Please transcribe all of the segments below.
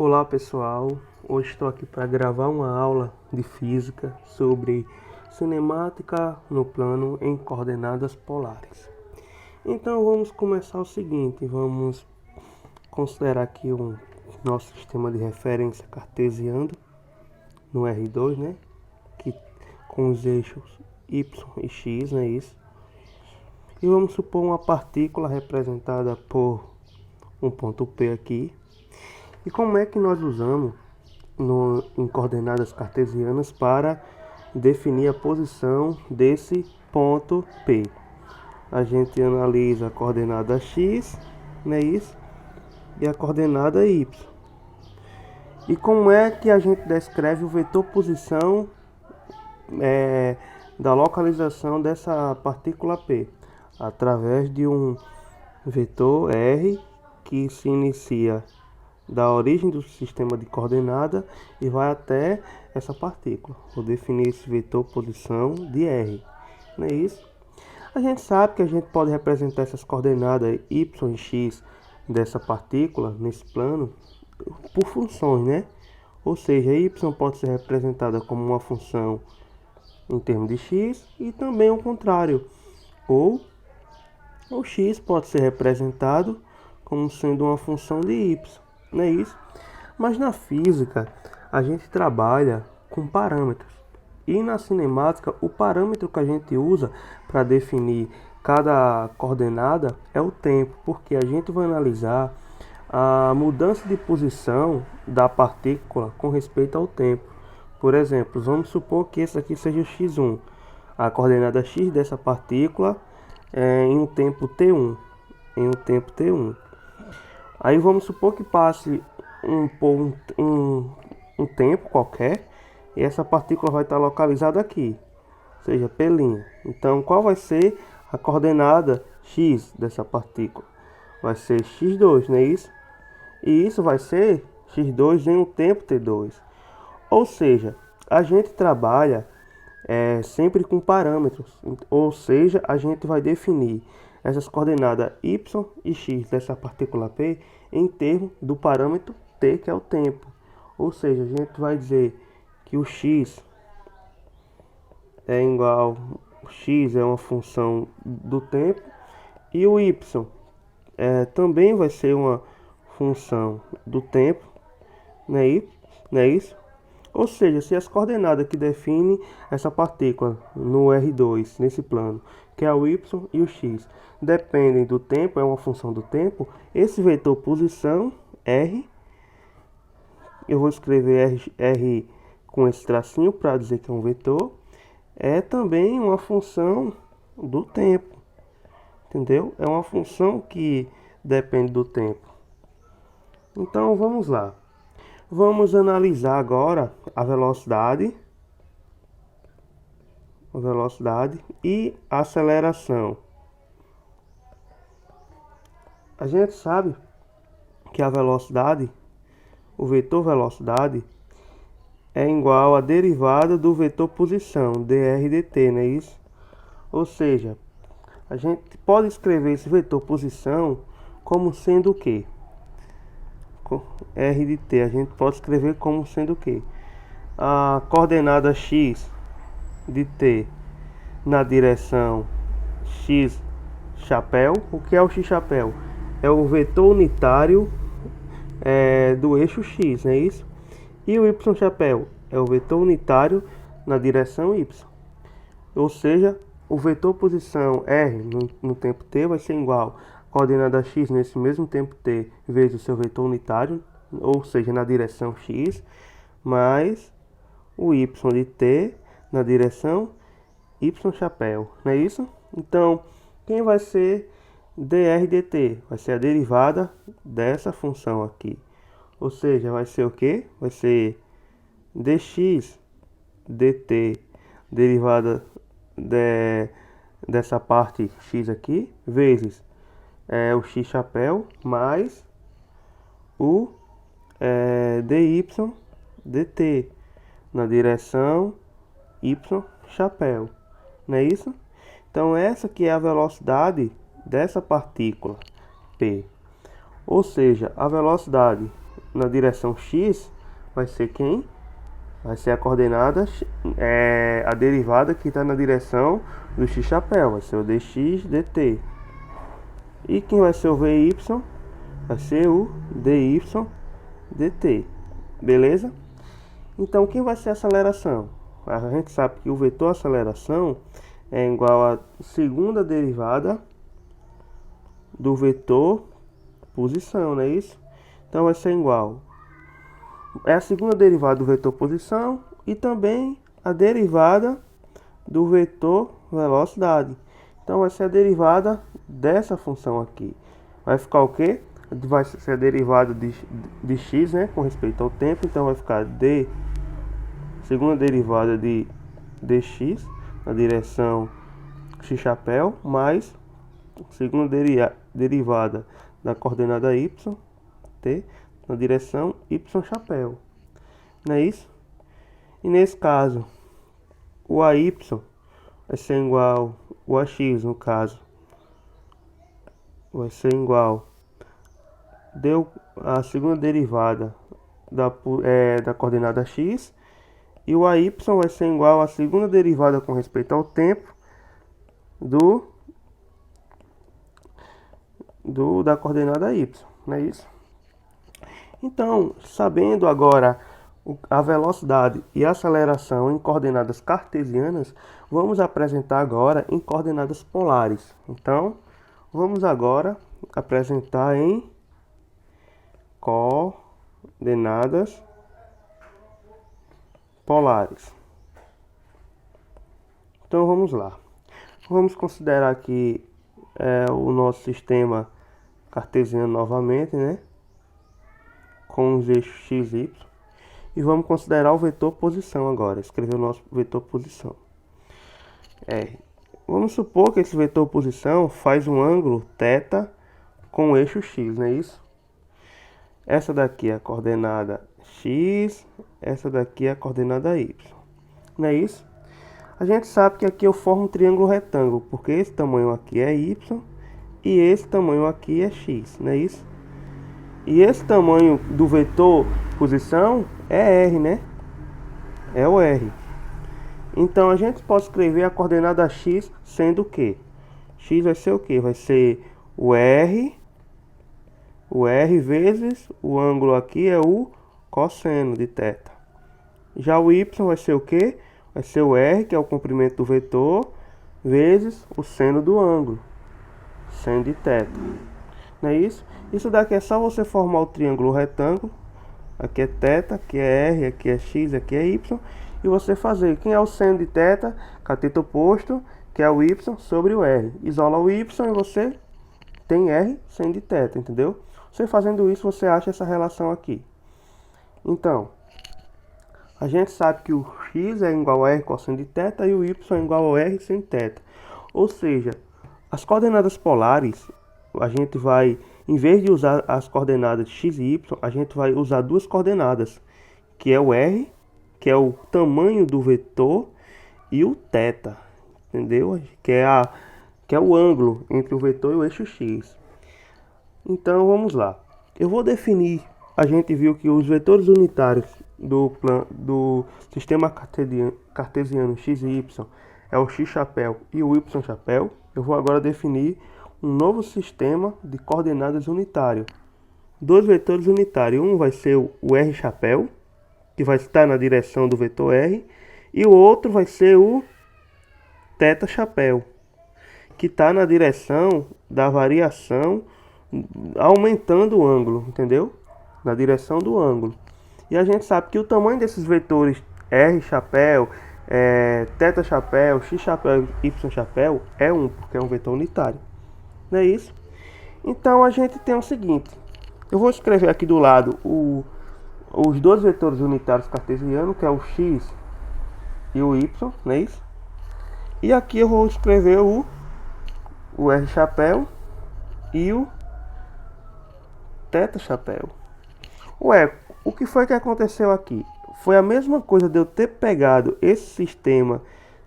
Olá pessoal, hoje estou aqui para gravar uma aula de física sobre cinemática no plano em coordenadas polares. Então vamos começar o seguinte, vamos considerar aqui o nosso sistema de referência cartesiano no R2, né? Que, com os eixos Y e X, não é isso? E vamos supor uma partícula representada por um ponto P aqui. E como é que nós usamos em coordenadas cartesianas para definir a posição desse ponto P? A gente analisa a coordenada x, né, isso, e a coordenada y. E como é que a gente descreve o vetor posição da localização dessa partícula P? Através de um vetor R que se inicia da origem do sistema de coordenada e vai até essa partícula. Vou definir esse vetor posição de R, não é isso? A gente sabe que a gente pode representar essas coordenadas y e x dessa partícula nesse plano por funções, né? Ou seja, y pode ser representada como uma função em termos de x e também o contrário. Ou o x pode ser representado como sendo uma função de y. Não é isso? Mas na física a gente trabalha com parâmetros. E na cinemática o parâmetro que a gente usa para definir cada coordenada é o tempo, porque a gente vai analisar a mudança de posição da partícula com respeito ao tempo. Por exemplo, vamos supor que esse aqui seja o x1. A coordenada x dessa partícula é em um tempo t1. Aí vamos supor que passe um tempo qualquer e essa partícula vai estar localizada aqui, ou seja, P'. Então qual vai ser a coordenada x dessa partícula? Vai ser x2, não é isso? E isso vai ser x2 em um tempo t2. Ou seja, a gente trabalha sempre com parâmetros, ou seja, a gente vai definir essas coordenadas y e x dessa partícula P em termos do parâmetro t, que é o tempo. Ou seja, a gente vai dizer que o x é igual, x é uma função do tempo e o y também vai ser uma função do tempo, não é isso? Ou seja, se as coordenadas que definem essa partícula no R2, nesse plano, que é o y e o x, dependem do tempo, é uma função do tempo, esse vetor posição, R, eu vou escrever R com esse tracinho para dizer que é um vetor, é também uma função do tempo, entendeu? É uma função que depende do tempo. Então vamos lá. Vamos analisar agora a velocidade e a aceleração. A gente sabe que a velocidade, o vetor velocidade, é igual à derivada do vetor posição, dr dt, não é isso? Ou seja, a gente pode escrever esse vetor posição como sendo o quê? R de t, a gente pode escrever como sendo o quê? A coordenada x de t na direção x chapéu. O que é o x chapéu? É o vetor unitário do eixo x, não é isso? E o y chapéu é o vetor unitário na direção y. Ou seja, o vetor posição r no tempo t vai ser igual a coordenada x nesse mesmo tempo t vezes o seu vetor unitário, ou seja, na direção x, mais o y de t na direção y chapéu, não é isso? Então, quem vai ser dr dt? Vai ser a derivada dessa função aqui. Ou seja, vai ser o quê? Vai ser dx dt, derivada dessa parte x aqui, vezes o x chapéu, mais o dy dt na direção y chapéu, não é isso? Então essa que é a velocidade dessa partícula P. Ou seja, a velocidade na direção x vai ser quem? Vai ser a coordenada, a derivada que está na direção do x chapéu, vai ser o dx dt. E quem vai ser o vy? Vai ser o dy dt. Beleza? Então, quem vai ser a aceleração? A gente sabe que o vetor aceleração é igual à segunda derivada do vetor posição, não é isso? Então, vai ser igual. É a segunda derivada do vetor posição e também a derivada do vetor velocidade. Então, vai ser a derivada dessa função aqui. Vai ficar o quê? Vai ser a derivada de x, né, com respeito ao tempo. Então, vai ficar segunda derivada de dx na direção x chapéu mais segunda derivada da coordenada y t na direção y chapéu. Não é isso? E nesse caso, o AY vai ser igual, o AX no caso, vai ser igual, deu a segunda derivada da coordenada x, e o AY vai ser igual à segunda derivada com respeito ao tempo da coordenada y, não é isso? Então, sabendo agora a velocidade e a aceleração em coordenadas cartesianas, vamos apresentar agora em coordenadas polares. Então, vamos agora apresentar em coordenadas polares. Então, vamos lá. Vamos considerar aqui o nosso sistema cartesiano novamente, né? Com os eixos x, y. E vamos considerar o vetor posição agora. Escrever o nosso vetor posição. Vamos supor que esse vetor posição faz um ângulo θ com o eixo x, não é isso? Essa daqui é a coordenada x, essa daqui é a coordenada y. Não é isso? A gente sabe que aqui eu formo um triângulo retângulo, porque esse tamanho aqui é y e esse tamanho aqui é x, não é isso? E esse tamanho do vetor posição é r, né? É o r. Então, a gente pode escrever a coordenada x sendo o quê? X vai ser o quê? Vai ser o r vezes o ângulo aqui é o cosseno de θ. Já o y vai ser o quê? Vai ser o r, que é o comprimento do vetor, vezes o seno do ângulo, seno de θ. Não é isso? Isso daqui é só você formar o triângulo retângulo. Aqui é θ, aqui é r, aqui é x, aqui é y. E você fazer quem é o seno de θ, cateto oposto, que é o y sobre o r. Isola o y e você tem r seno de θ, entendeu? Você fazendo isso, você acha essa relação aqui. Então, a gente sabe que o x é igual a r cosseno de θ e o y é igual a r seno de θ. Ou seja, as coordenadas polares, a gente vai, em vez de usar as coordenadas x e y, a gente vai usar duas coordenadas, que é o r, que é o tamanho do vetor, e o θ, entendeu? Que é o ângulo entre o vetor e o eixo x. Então, vamos lá. Eu vou definir, a gente viu que os vetores unitários do sistema cartesiano x e y é o x chapéu e o y chapéu. Eu vou agora definir um novo sistema de coordenadas unitário. Dois vetores unitários. Um vai ser o r chapéu, que vai estar na direção do vetor r, e o outro vai ser o θ chapéu, que está na direção da variação, aumentando o ângulo, entendeu? Na direção do ângulo. E a gente sabe que o tamanho desses vetores r chapéu, θ chapéu, x chapéu e y chapéu é 1, porque é um vetor unitário. Não é isso? Então a gente tem o seguinte. Eu vou escrever aqui do lado os dois vetores unitários cartesianos, que é o x e o y, não é isso? E aqui eu vou escrever o r chapéu e o θ chapéu. Ué, o que foi que aconteceu aqui? Foi a mesma coisa de eu ter pegado esse sistema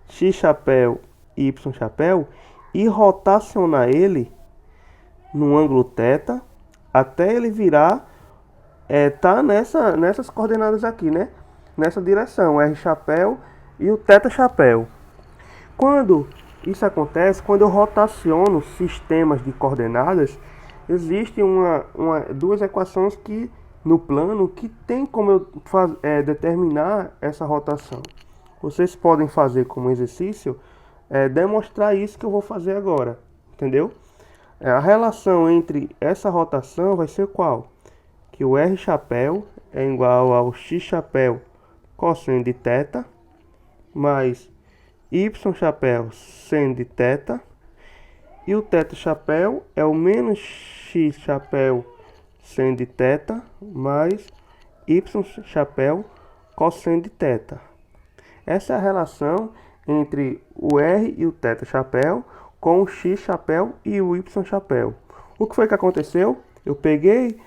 x chapéu e y chapéu e rotacionar ele no ângulo θ até ele virar tá nessas coordenadas aqui, né? Nessa direção, R chapéu e o θ chapéu. Quando isso acontece, quando eu rotaciono sistemas de coordenadas, existem duas equações que no plano que tem como eu determinar essa rotação. Vocês podem fazer como exercício, demonstrar isso que eu vou fazer agora, entendeu? A relação entre essa rotação vai ser qual? Que o R chapéu é igual ao X chapéu cosseno de θ, mais Y chapéu seno de θ, e o θ chapéu é o menos X chapéu seno de θ, mais Y chapéu cosseno de θ. Essa é a relação entre o R e o θ chapéu com o X chapéu e o Y chapéu. O que foi que aconteceu? Eu peguei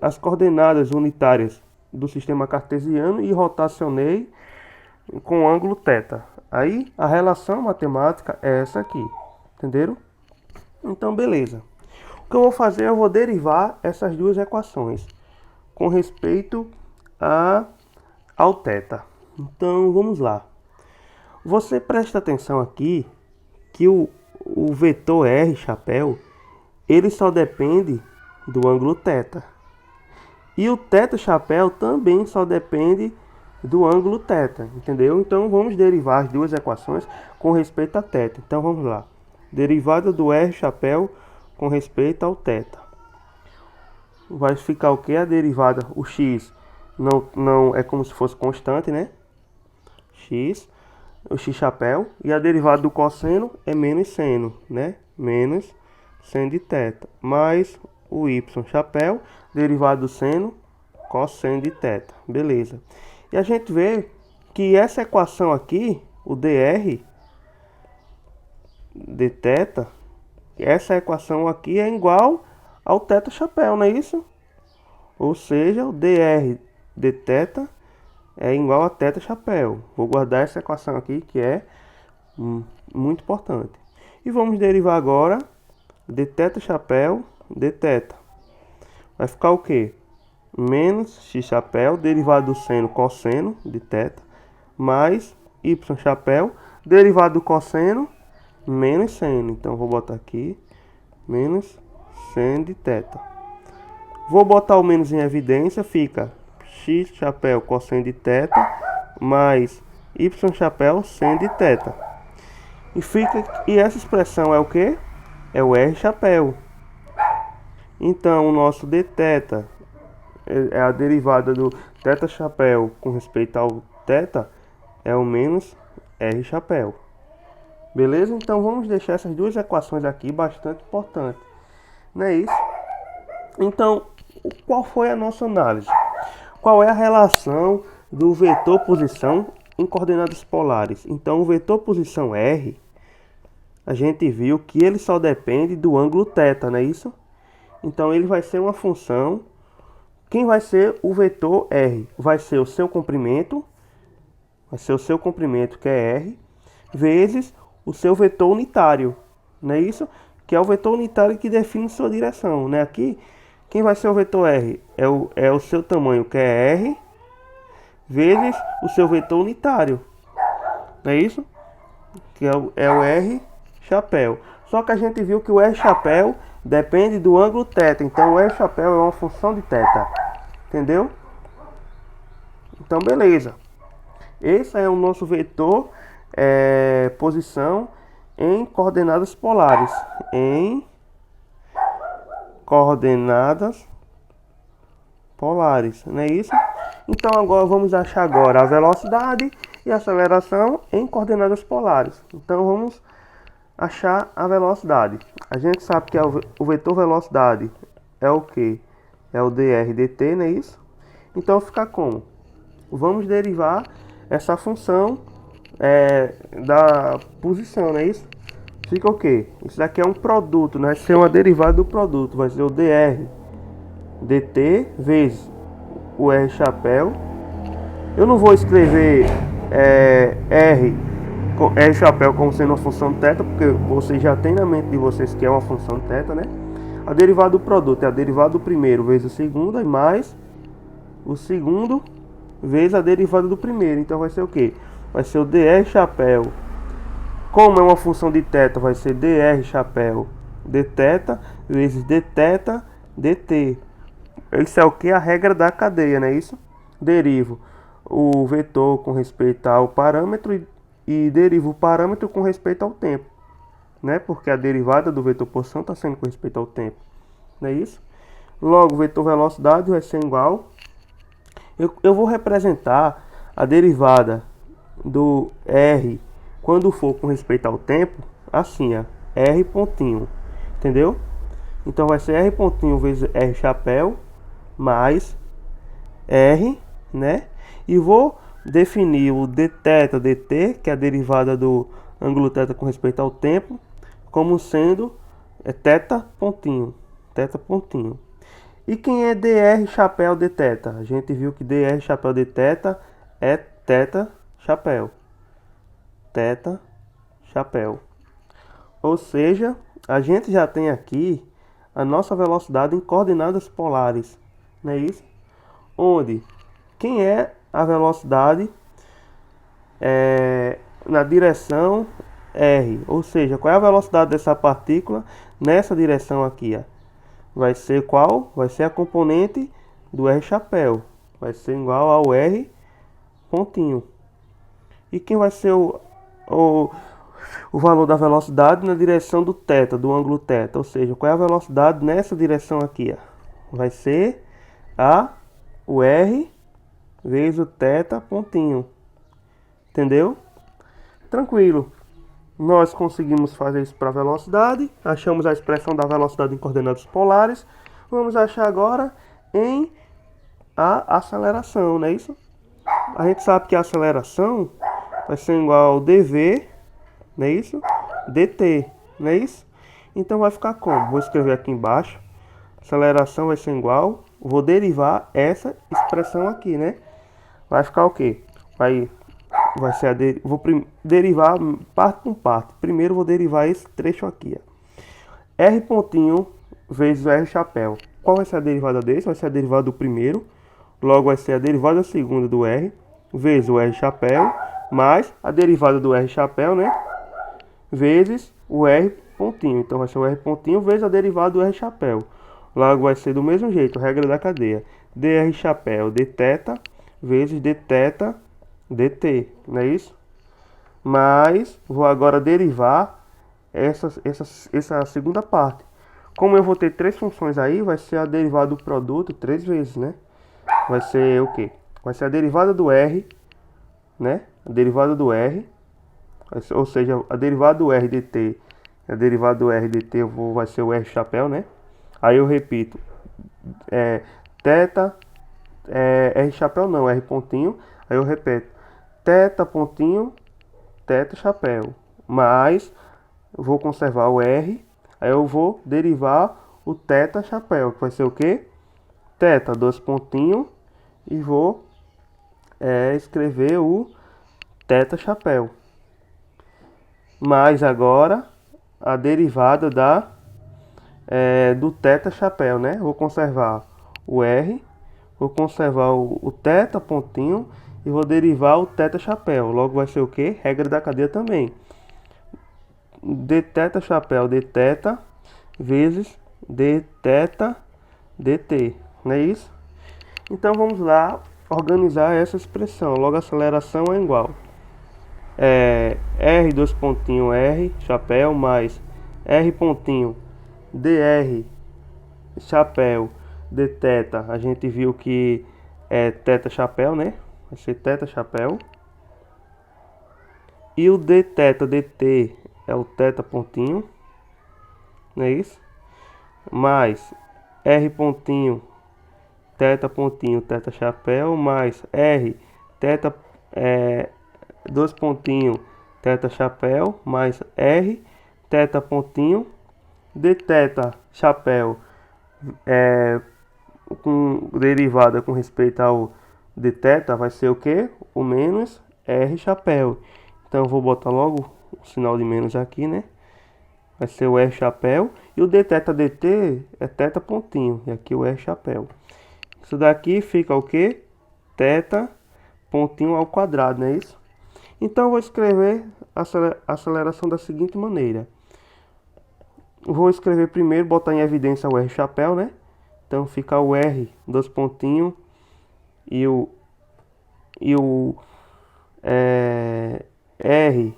as coordenadas unitárias do sistema cartesiano e rotacionei com o ângulo θ. Aí a relação matemática é essa aqui, entenderam? Então beleza. O que eu vou fazer, eu vou derivar essas duas equações com respeito ao θ. Então vamos lá. Você presta atenção aqui que o vetor R chapéu, ele só depende do ângulo θ. E o θ chapéu também só depende do ângulo θ, entendeu? Então vamos derivar as duas equações com respeito a θ. Então vamos lá. Derivada do R chapéu com respeito ao θ. Vai ficar o que? A derivada, o x não é como se fosse constante, né? X, o x chapéu, e a derivada do cosseno é menos seno, né? Menos seno de θ, mais o y chapéu, derivada do seno, cosseno de θ. Beleza. E a gente vê que essa equação aqui, o dr dθ, essa equação aqui é igual ao θ chapéu, não é isso? Ou seja, o dr dθ é igual a θ chapéu. Vou guardar essa equação aqui que é muito importante. E vamos derivar agora dθ chapéu dθ. Vai ficar o quê? Menos x chapéu, derivado do seno, cosseno de θ, mais y chapéu, derivado do cosseno, menos seno. Então vou botar aqui menos seno de θ. Vou botar o menos em evidência, fica x chapéu cosseno de θ mais y chapéu seno de θ. E essa expressão é o que? É o R chapéu. Então o nosso dθ é a derivada do θ chapéu com respeito ao θ, é o menos R chapéu. Beleza? Então vamos deixar essas duas equações aqui bastante importantes. Não é isso? Então, qual foi a nossa análise? Qual é a relação do vetor posição em coordenadas polares? Então, o vetor posição R, a gente viu que ele só depende do ângulo θ, não é isso? Então, ele vai ser uma função. Quem vai ser o vetor R? Vai ser o seu comprimento, que é R, vezes o seu vetor unitário, não é isso? Que é o vetor unitário que define sua direção, né? Aqui, quem vai ser o vetor R? É o seu tamanho, que é R, vezes o seu vetor unitário, não é isso? Que é o R chapéu. Só que a gente viu que o R chapéu depende do ângulo θ, então o R chapéu é uma função de θ, entendeu? Então beleza. Esse é o nosso vetor posição em coordenadas polares. Em coordenadas polares, não é isso? Então agora vamos achar agora a velocidade e a aceleração em coordenadas polares. Então vamos achar a velocidade. A gente sabe que o vetor velocidade é o que? É o dr dt, não é isso? Então fica como? Vamos derivar essa função da posição, não é isso? Fica o que? Isso daqui é um produto, né? Vai ser uma derivada do produto. Vai ser o dr dt vezes o R chapéu. Eu não vou escrever R chapéu como sendo uma função θ, porque vocês já têm na mente de vocês que é uma função θ, né? A derivada do produto é a derivada do primeiro vezes o segundo, e mais o segundo vezes a derivada do primeiro. Então vai ser o quê? Vai ser o dr chapéu. Como é uma função de θ, vai ser dr chapéu dθ vezes dθ dt. Isso é o que? A regra da cadeia, não é isso? Derivo o vetor com respeito ao parâmetro e derivo o parâmetro com respeito ao tempo, né? Porque a derivada do vetor posição está sendo com respeito ao tempo, não é isso? Logo, o vetor velocidade vai ser igual. Eu vou representar a derivada do r quando for com respeito ao tempo assim, ó, r pontinho, entendeu? Então vai ser r pontinho vezes r chapéu mais r, né? E vou definir o dθ dt, que é a derivada do ângulo θ com respeito ao tempo, como sendo θ pontinho, θ pontinho. E quem é dr chapéu dθ? A gente viu que dr chapéu dθ é θ chapéu. Θ chapéu. Ou seja, a gente já tem aqui a nossa velocidade em coordenadas polares, não é isso? Onde quem é a velocidade na direção r, ou seja, qual é a velocidade dessa partícula nessa direção aqui, ó? Vai ser qual? Vai ser a componente do r chapéu, vai ser igual ao r pontinho. E quem vai ser o valor da velocidade na direção do θ, do ângulo θ, ou seja, qual é a velocidade nessa direção aqui, ó? Vai ser o r vezes o θ pontinho, entendeu? Tranquilo. Nós conseguimos fazer isso para a velocidade, achamos a expressão da velocidade em coordenadas polares. Vamos achar agora em a aceleração, não é isso? A gente sabe que a aceleração vai ser igual ao dv, não é isso? dt, não é isso? Então vai ficar como? Vou escrever aqui embaixo. Aceleração vai ser igual, vou derivar essa expressão aqui, né? Vai ficar o quê? Vai ser vou derivar parte por parte. Primeiro vou derivar esse trecho aqui, ó. R pontinho vezes o R chapéu. Qual vai ser a derivada desse? Vai ser a derivada do primeiro. Logo vai ser a derivada segunda do R vezes o R chapéu mais a derivada do R chapéu, né? Vezes o R pontinho. Então vai ser o R pontinho vezes a derivada do R chapéu. Logo vai ser do mesmo jeito, regra da cadeia. dr chapéu dθ vezes dθ dt, não é isso? Mas vou agora derivar essa segunda parte. Como eu vou ter três funções aí, vai ser a derivada do produto três vezes, né? Vai ser o quê? Vai ser a derivada do R, né? A derivada do R, ou seja, a derivada do R dt, a derivada do R dt vai ser o R chapéu, né? Aí eu repito, θ, R chapéu não, R pontinho, aí eu repito, θ pontinho, θ chapéu, mais, vou conservar o R, aí eu vou derivar o θ chapéu, que vai ser o quê? Θ, dois pontinhos, e vou escrever o θ chapéu. Mais agora, a derivada do θ chapéu, né? Vou conservar o R, vou conservar o θ pontinho, e vou derivar o θ chapéu. Logo vai ser o que? Regra da cadeia também. dθ chapéu dθ vezes dθ dt. Não é isso? Então vamos lá organizar essa expressão. Logo a aceleração é igual. R dois pontinho R chapéu mais R pontinho dr chapéu dθ. A gente viu que é θ chapéu, né? Vai ser θ chapéu. E o dθ dt é o θ pontinho, não é isso? Mais R pontinho, θ pontinho, θ chapéu, mais R, θ, dois pontinhos, θ chapéu, mais R, θ pontinho, dθ chapéu, com derivada com respeito ao dθ, vai ser o que? O menos R chapéu. Então eu vou botar logo o sinal de menos aqui, né? Vai ser o R chapéu. E o dθ dt é θ pontinho. E aqui o R chapéu. Isso daqui fica o quê? Θ pontinho ao quadrado, não é isso? Então eu vou escrever a aceleração da seguinte maneira. Vou escrever primeiro, botar em evidência o R chapéu, né? Então fica o R, dois pontinhos, e o R,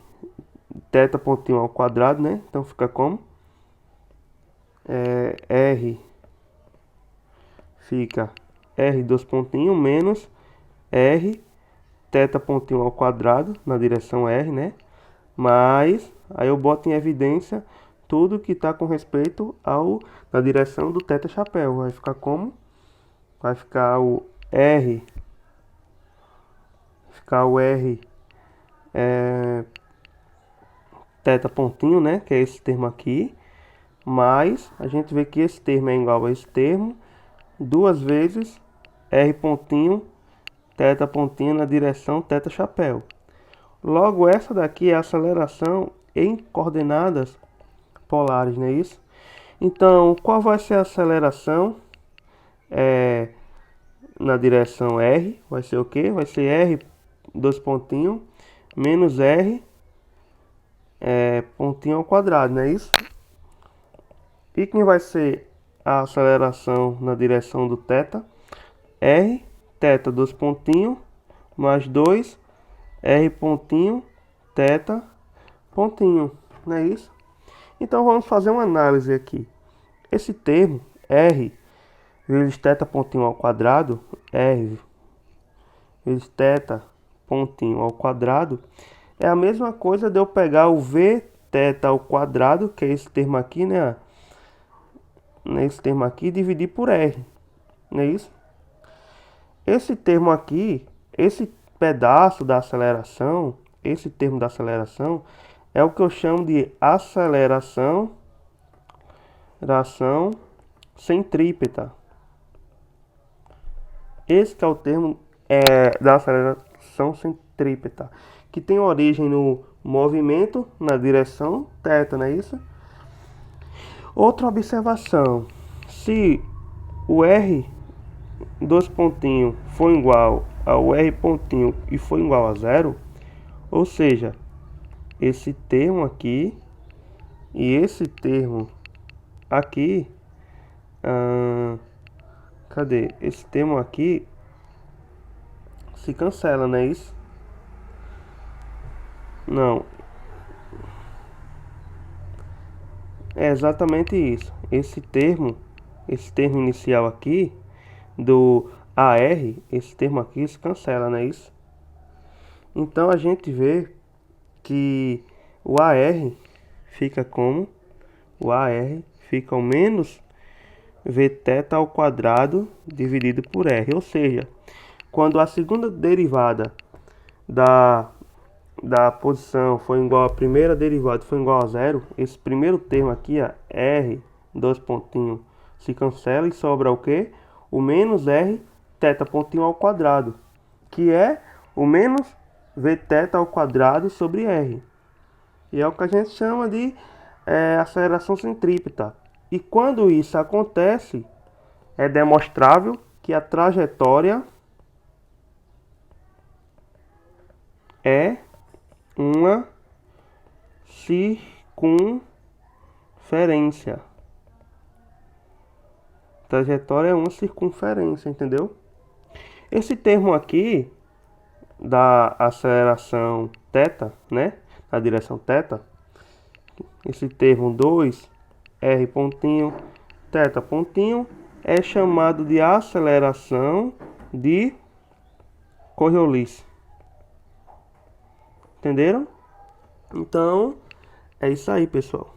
θ pontinho ao quadrado, né? Então fica como? R fica R, dois pontinhos, menos R, θ pontinho ao quadrado, na direção R, né? Mas, aí eu boto em evidência tudo que está com respeito na direção do θ chapéu. Vai ficar como? Vai ficar o R, θ pontinho, né? Que é esse termo aqui. Mas, a gente vê que esse termo é igual a esse termo, duas vezes R pontinho, θ pontinho na direção θ chapéu. Logo, essa daqui é a aceleração em coordenadas polares, não é isso? Então, qual vai ser a aceleração na direção R? Vai ser o quê? Vai ser R, dois pontinhos, menos R, pontinho ao quadrado, não é isso? E quem vai ser a aceleração na direção do θ? R, θ, dois pontinhos, mais 2, R pontinho, θ pontinho, não é isso? Então vamos fazer uma análise aqui. Esse termo, R vezes θ pontinho ao quadrado, R vezes θ pontinho ao quadrado, é a mesma coisa de eu pegar o Vθ ao quadrado, que é esse termo aqui, né? Nesse termo aqui, dividir por R, não é isso? Esse termo aqui, esse pedaço da aceleração, esse termo da aceleração, é o que eu chamo de aceleração centrípeta. Esse que é o termo da aceleração centrípeta, que tem origem no movimento na direção θ, não é isso? Outra observação, se o R, dois pontinhos, for igual ao R pontinho e for igual a zero, ou seja, esse termo aqui e esse termo aqui, cadê? Esse termo aqui se cancela, não é isso? Não. É exatamente isso. Esse termo inicial aqui, do AR, esse termo aqui se cancela, não é isso? Então a gente vê que o AR fica como? O AR fica o menos Vθ ao quadrado dividido por R. Ou seja, quando a segunda derivada da posição for igual à primeira derivada for igual a zero, esse primeiro termo aqui, R, dois pontinhos, se cancela e sobra o quê? O menos R, θ pontinho ao quadrado, que é o menos Vθ ao quadrado sobre R. E é o que a gente chama de aceleração centrípeta. E quando isso acontece, é demonstrável que a trajetória é uma circunferência. Trajetória é uma circunferência, entendeu? Esse termo aqui da aceleração θ, né, na direção θ, esse termo 2 R pontinho, θ pontinho, é chamado de aceleração de Coriolis. Entenderam? Então, é isso aí, pessoal.